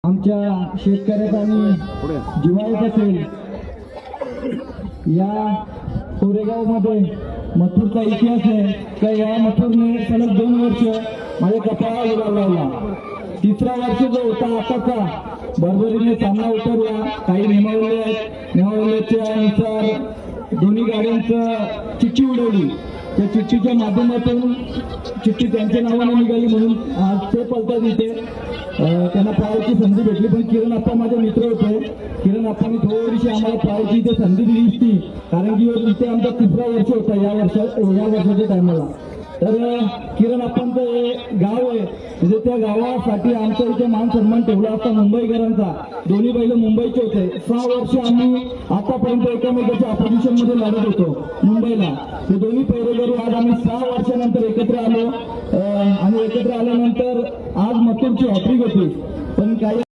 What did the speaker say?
आमच्या शेतकऱ्याचा आणि जिव्हाळ्याचा असेल या कोरेगावमध्ये मथुरचा इतिहास आहे का या मथुरने सलग 2 वर्ष माझ्या कपाळाला गुलाल लावला। तिसरा वर्ष जो होता आताचा बरोबरीने सामना उतरला। काही नियमावली आहेत, नियमावलीच्या अनुसार दोन्ही गाड्यांचं चिठ्ठी उडवली। त्या चिठ्ठीच्या माध्यमातून चिठ्ठी त्यांच्या नावाने निघाली म्हणून आज ते पलतात इथे त्यांना पळायची संधी भेटली। पण किरण आप्पा माझे मित्र होते, किरण आप्पांनी थोडीशी आम्हाला पळायची इथे संधी दिली असती, कारण की इथे आमचा 3रा वर्ष होता या वर्षाच्या टायमाला। तर किरण आप्पांचं हे गाव आहे, म्हणजे त्या गावासाठी आमचा इथे मान सन्मान ठेवला असता मुंबईकरांचा। दोन्ही बैल मुंबईचे होते। 6 वर्ष आम्ही आतापर्यंत एकमेकांच्या ऑपोजिशन मध्ये लढत होतो मुंबईला। हे दोन्ही पैरेकरी आज आम्ही 6 वर्षानंतर एकत्र आलो आणि एकत्र आल्यानंतर आज मथुरची हॅट्रिक होती। पण काही